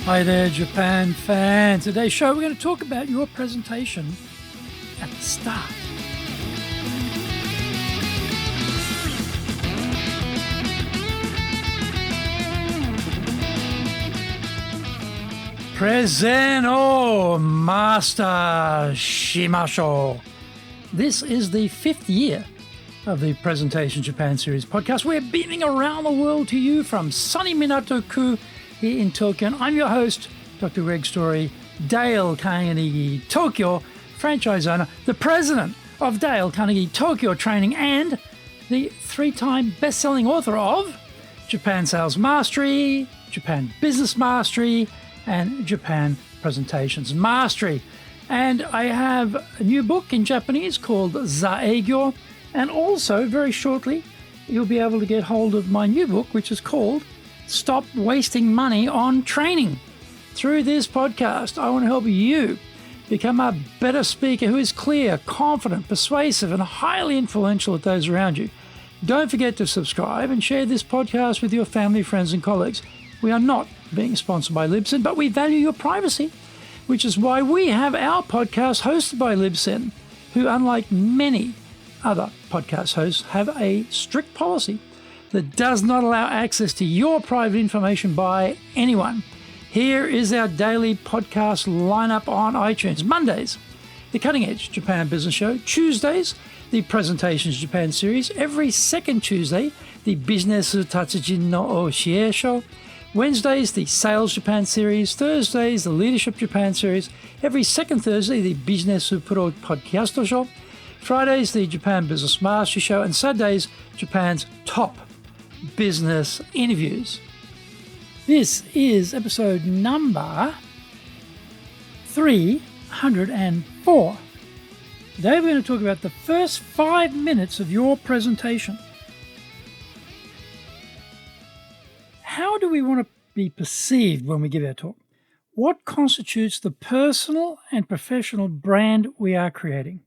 Hi there, Japan fan. Today's show, we're going to talk about your presentation at the start. Preseno Master Shimasho. This is the 5th year of the Presentation Japan Series podcast. We're beaming around the world to you from sunny Minato-ku here in Tokyo. And I'm your host, Dr. Greg Story, Dale Carnegie Tokyo franchise owner, the president of Dale Carnegie Tokyo Training, and the 3-time best-selling author of Japan Sales Mastery, Japan Business Mastery, and Japan Presentations Mastery. And I have a new book in Japanese called Zaegyo, and also very shortly you'll be able to get hold of my new book, which is called Stop Wasting Money on Training. Through this podcast, I want to help you become a better speaker who is clear, confident, persuasive, and highly influential at those around you. Don't forget to subscribe and share this podcast with your family, friends, and colleagues. We are not being sponsored by Libsyn, but we value your privacy, which is why we have our podcast hosted by Libsyn, who, unlike many other podcast hosts, have a strict policy that does not allow access to your private information by anyone. Here is our daily podcast lineup on iTunes. Mondays, the Cutting Edge Japan Business Show. Tuesdays, the Presentations Japan Series. Every second Tuesday, the Business Tatsujin no Oshie Show. Wednesdays, the Sales Japan Series. Thursdays, the Leadership Japan Series. Every second Thursday, the Business Pro Podcast Show. Fridays, the Japan Business Mastery Show. And Saturdays, Japan's top business interviews. This is episode number 304. Today we're going to talk about the first 5 minutes of your presentation. How do we want to be perceived when we give our talk? What constitutes the personal and professional brand we are creating?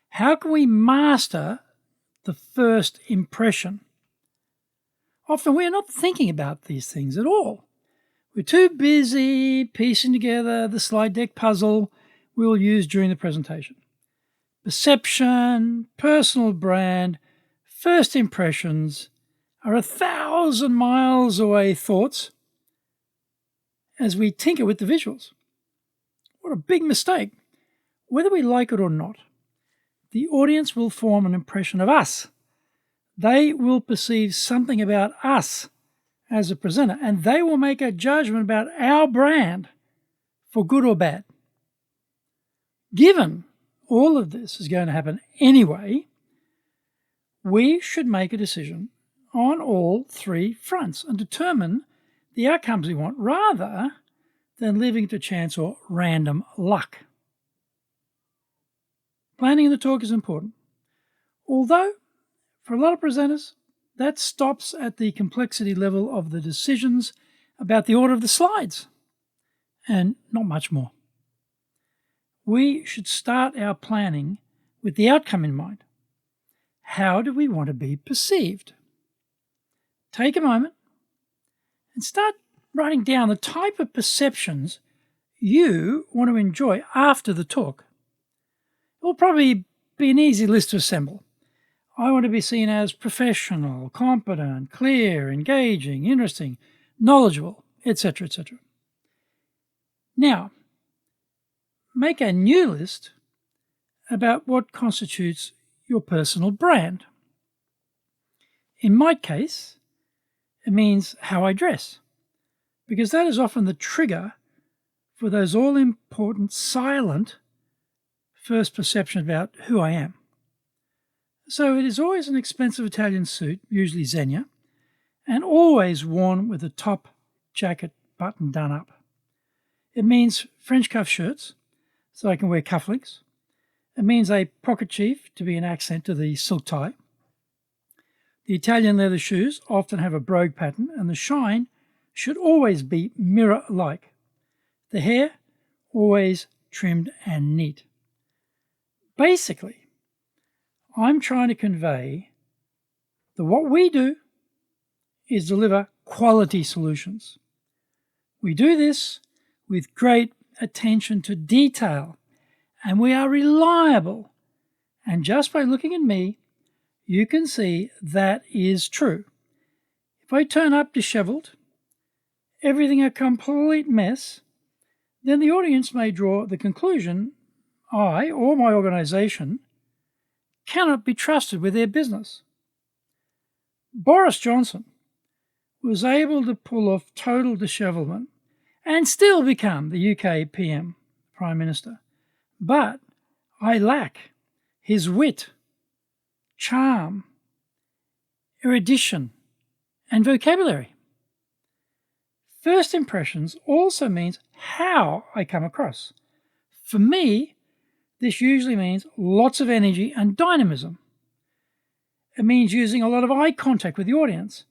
How can we master the first impression? Often we're not thinking about these things at all. We're too busy piecing together the slide deck puzzle we'll use during the presentation. Perception, personal brand, first impressions are 1,000 miles away thoughts as we tinker with the visuals. What a big mistake. Whether we like it or not, the audience will form an impression of us. They will perceive something about us as a presenter, and they will make a judgment about our brand for good or bad. Given all of this is going to happen anyway, we should make a decision on all 3 fronts and determine the outcomes we want rather than leaving it to chance or random luck. Planning the talk is important, although for a lot of presenters, that stops at the complexity level of the decisions about the order of the slides, and not much more. We should start our planning with the outcome in mind. How do we want to be perceived? Take a moment and start writing down the type of perceptions you want to enjoy after the talk. It will probably be an easy list to assemble. I want to be seen as professional, competent, clear, engaging, interesting, knowledgeable, etc., etc. Now, make a new list about what constitutes your personal brand. In my case, it means how I dress, because that is often the trigger for those all-important silent first perception about who I am. So it is always an expensive Italian suit, usually Zegna, and always worn with the top jacket button done up. It means French cuff shirts, so I can wear cufflinks. It means a pocket chief to be an accent to the silk tie. The Italian leather shoes often have a brogue pattern, and the shine should always be mirror-like. The hair, always trimmed and neat. Basically, I'm trying to convey that what we do is deliver quality solutions. We do this with great attention to detail, and we are reliable. And just by looking at me, you can see that is true. If I turn up disheveled, everything a complete mess, then the audience may draw the conclusion I or my organization cannot be trusted with their business. Boris Johnson was able to pull off total dishevelment and still become the UK PM, Prime Minister. But I lack his wit, charm, erudition, and vocabulary. First impressions also means how I come across. For me, this usually means lots of energy and dynamism. It means using a lot of eye contact with the audience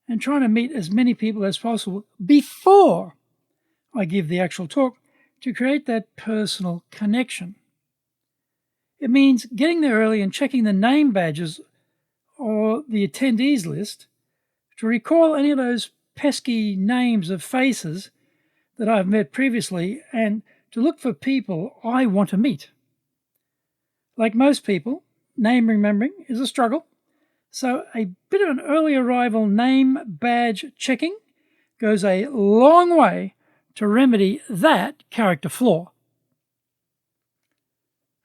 and trying to meet as many people as possible before I give the actual talk to create that personal connection. It means getting there early and checking the name badges or the attendees list to recall any of those pesky names of faces that I've met previously and to look for people I want to meet. Like most people, name remembering is a struggle, so a bit of an early arrival name badge checking goes a long way to remedy that character flaw.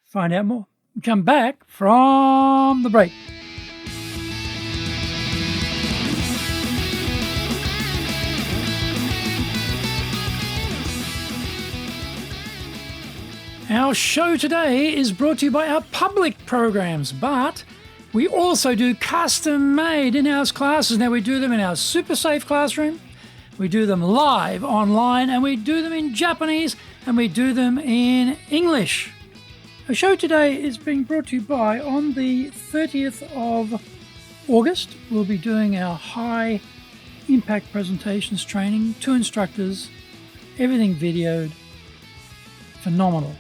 Find out more. Come back from the break. Our show today is brought to you by our public programs, but we also do custom-made in-house classes. Now, we do them in our super safe classroom, we do them live online, and we do them in Japanese, and we do them in English. Our show today is being brought to you by, on the 30th of August, we'll be doing our high impact presentations training, 2 instructors, everything videoed, phenomenal.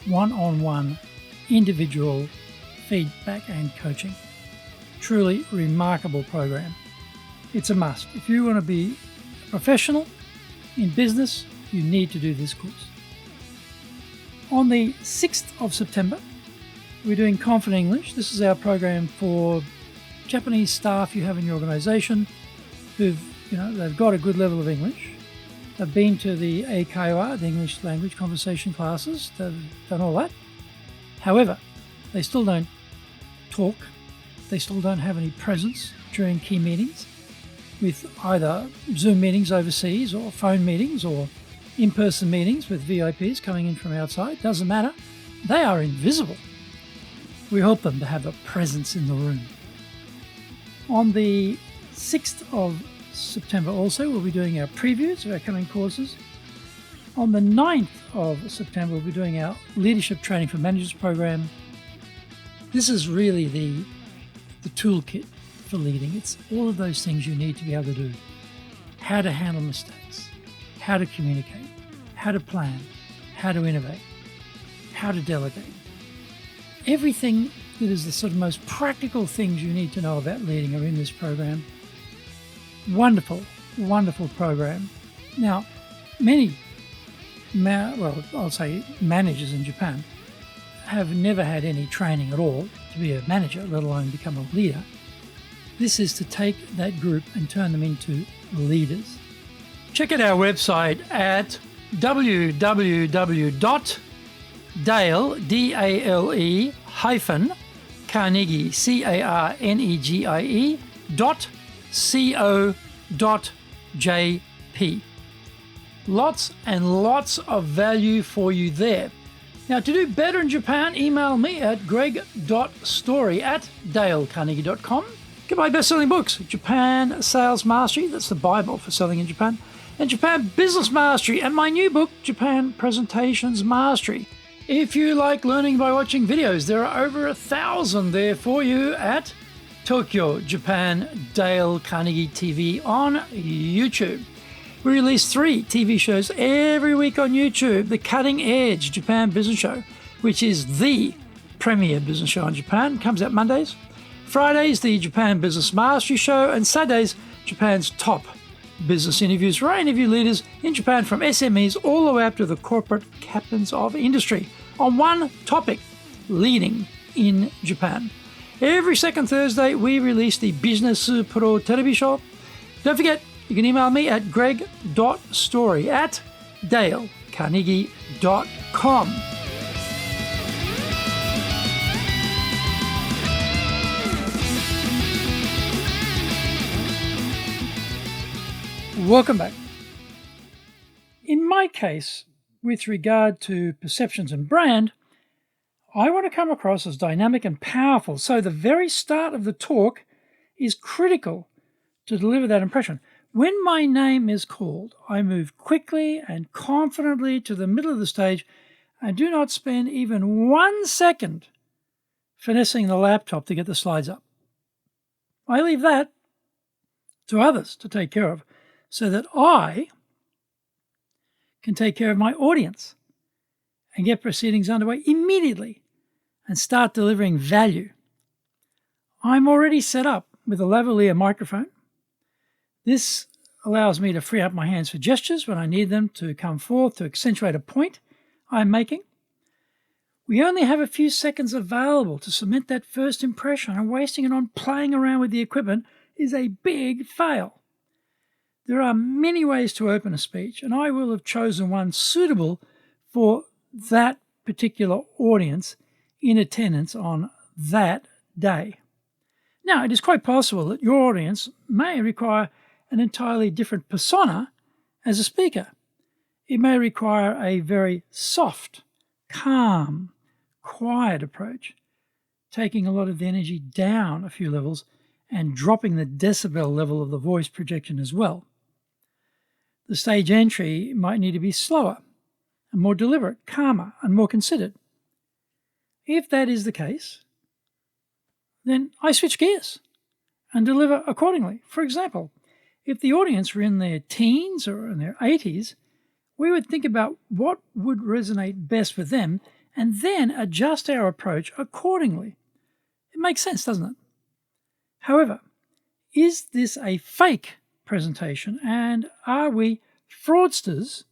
One-on-one individual feedback and coaching. Truly remarkable program. It's a must. If you want to be a professional in business, you need to do this course. On the 6th of September, we're doing Confident English. This is our program for Japanese staff you have in your organization they've got a good level of English. They've been to the Eikaiwa, the English language conversation classes. They've done all that. However, they still don't talk. They still don't have any presence during key meetings with either Zoom meetings overseas or phone meetings or in-person meetings with VIPs coming in from outside. Doesn't matter. They are invisible. We help them to have a presence in the room. On the 6th of September also, we'll be doing our previews of our coming courses. On the 9th of September, we'll be doing our Leadership Training for Managers program. This is really the toolkit for leading. It's all of those things you need to be able to do. How to handle mistakes, how to communicate, how to plan, how to innovate, how to delegate. Everything that is the sort of most practical things you need to know about leading are in this program. Wonderful, wonderful program. Now, many, managers in Japan have never had any training at all to be a manager, let alone become a leader. This is to take that group and turn them into leaders. Check out our website at www.dale-carnegie.co.jp. Lots and lots of value for you there. Now, to do better in Japan, email me at greg.story@dalecarnegie.com. Get my best-selling books, Japan Sales Mastery, that's the Bible for selling in Japan, and Japan Business Mastery, and my new book, Japan Presentations Mastery. If you like learning by watching videos, there are over 1,000 there for you at Tokyo, Japan, Dale Carnegie TV on YouTube. We release 3 TV shows every week on YouTube. The Cutting Edge Japan Business Show, which is the premier business show in Japan, comes out Mondays. Fridays, the Japan Business Mastery Show, and Saturdays, Japan's top business interviews for our interview leaders in Japan, from SMEs all the way up to the corporate captains of industry, on one topic: leading in Japan. Every second Thursday, we release the Business Pro Television Show. Don't forget, you can email me at greg.story@dalecarnegie.com. Welcome back. In my case, with regard to perceptions and brand, I want to come across as dynamic and powerful, so the very start of the talk is critical to deliver that impression. When my name is called, I move quickly and confidently to the middle of the stage and do not spend even 1 second finessing the laptop to get the slides up. I leave that to others to take care of, so that I can take care of my audience and get proceedings underway immediately and start delivering value. I'm already set up with a lavalier microphone. This allows me to free up my hands for gestures when I need them to come forth to accentuate a point I'm making. We only have a few seconds available to cement that first impression, and wasting it on playing around with the equipment is a big fail. There are many ways to open a speech, and I will have chosen one suitable for that particular audience in attendance on that day. Now, it is quite possible that your audience may require an entirely different persona as a speaker. It may require a very soft, calm, quiet approach, taking a lot of the energy down a few levels and dropping the decibel level of the voice projection as well. The stage entry might need to be slower and more deliberate, calmer and more considered. If that is the case, then I switch gears and deliver accordingly. For example, if the audience were in their teens or in their 80s, we would think about what would resonate best with them and then adjust our approach accordingly. It makes sense, doesn't it? However, is this a fake presentation, and are we fraudsters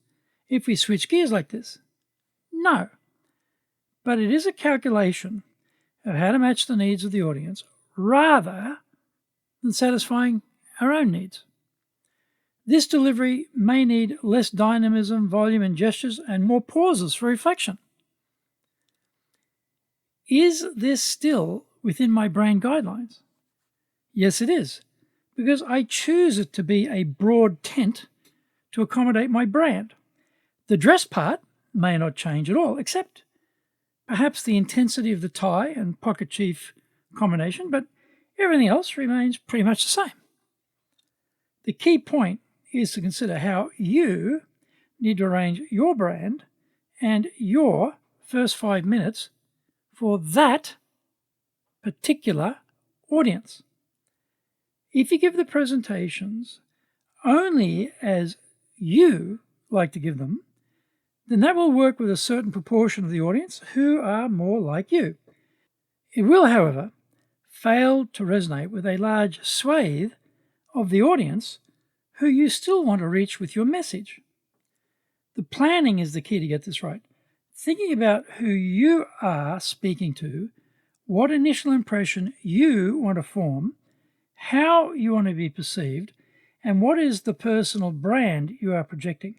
if we switch gears like this? No. But it is a calculation of how to match the needs of the audience rather than satisfying our own needs. This delivery may need less dynamism, volume, and gestures, and more pauses for reflection. Is this still within my brand guidelines? Yes, it is, because I choose it to be a broad tent to accommodate my brand. The dress part may not change at all, except perhaps the intensity of the tie and pocket chief combination, but everything else remains pretty much the same. The key point is to consider how you need to arrange your brand and your first 5 minutes for that particular audience. If you give the presentations only as you like to give them, then that will work with a certain proportion of the audience who are more like you. It will, however, fail to resonate with a large swathe of the audience who you still want to reach with your message. The planning is the key to get this right. Thinking about who you are speaking to, what initial impression you want to form, how you want to be perceived, and what is the personal brand you are projecting,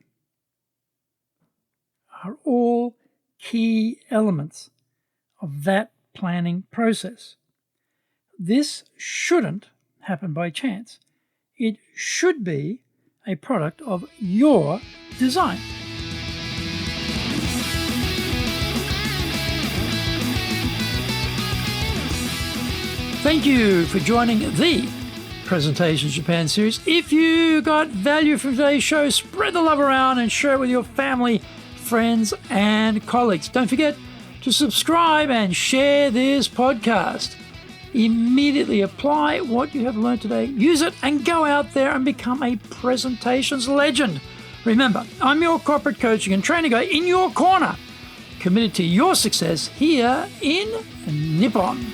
are all key elements of that planning process. This shouldn't happen by chance. It should be a product of your design. Thank you for joining the Presentations Japan series. If you got value from today's show, spread the love around and share it with your family, friends, and colleagues. Don't forget to subscribe and share this podcast. Immediately apply what you have learned today, use it, and go out there and become a presentations legend. Remember, I'm your corporate coaching and training guy in your corner, committed to your success here in Nippon.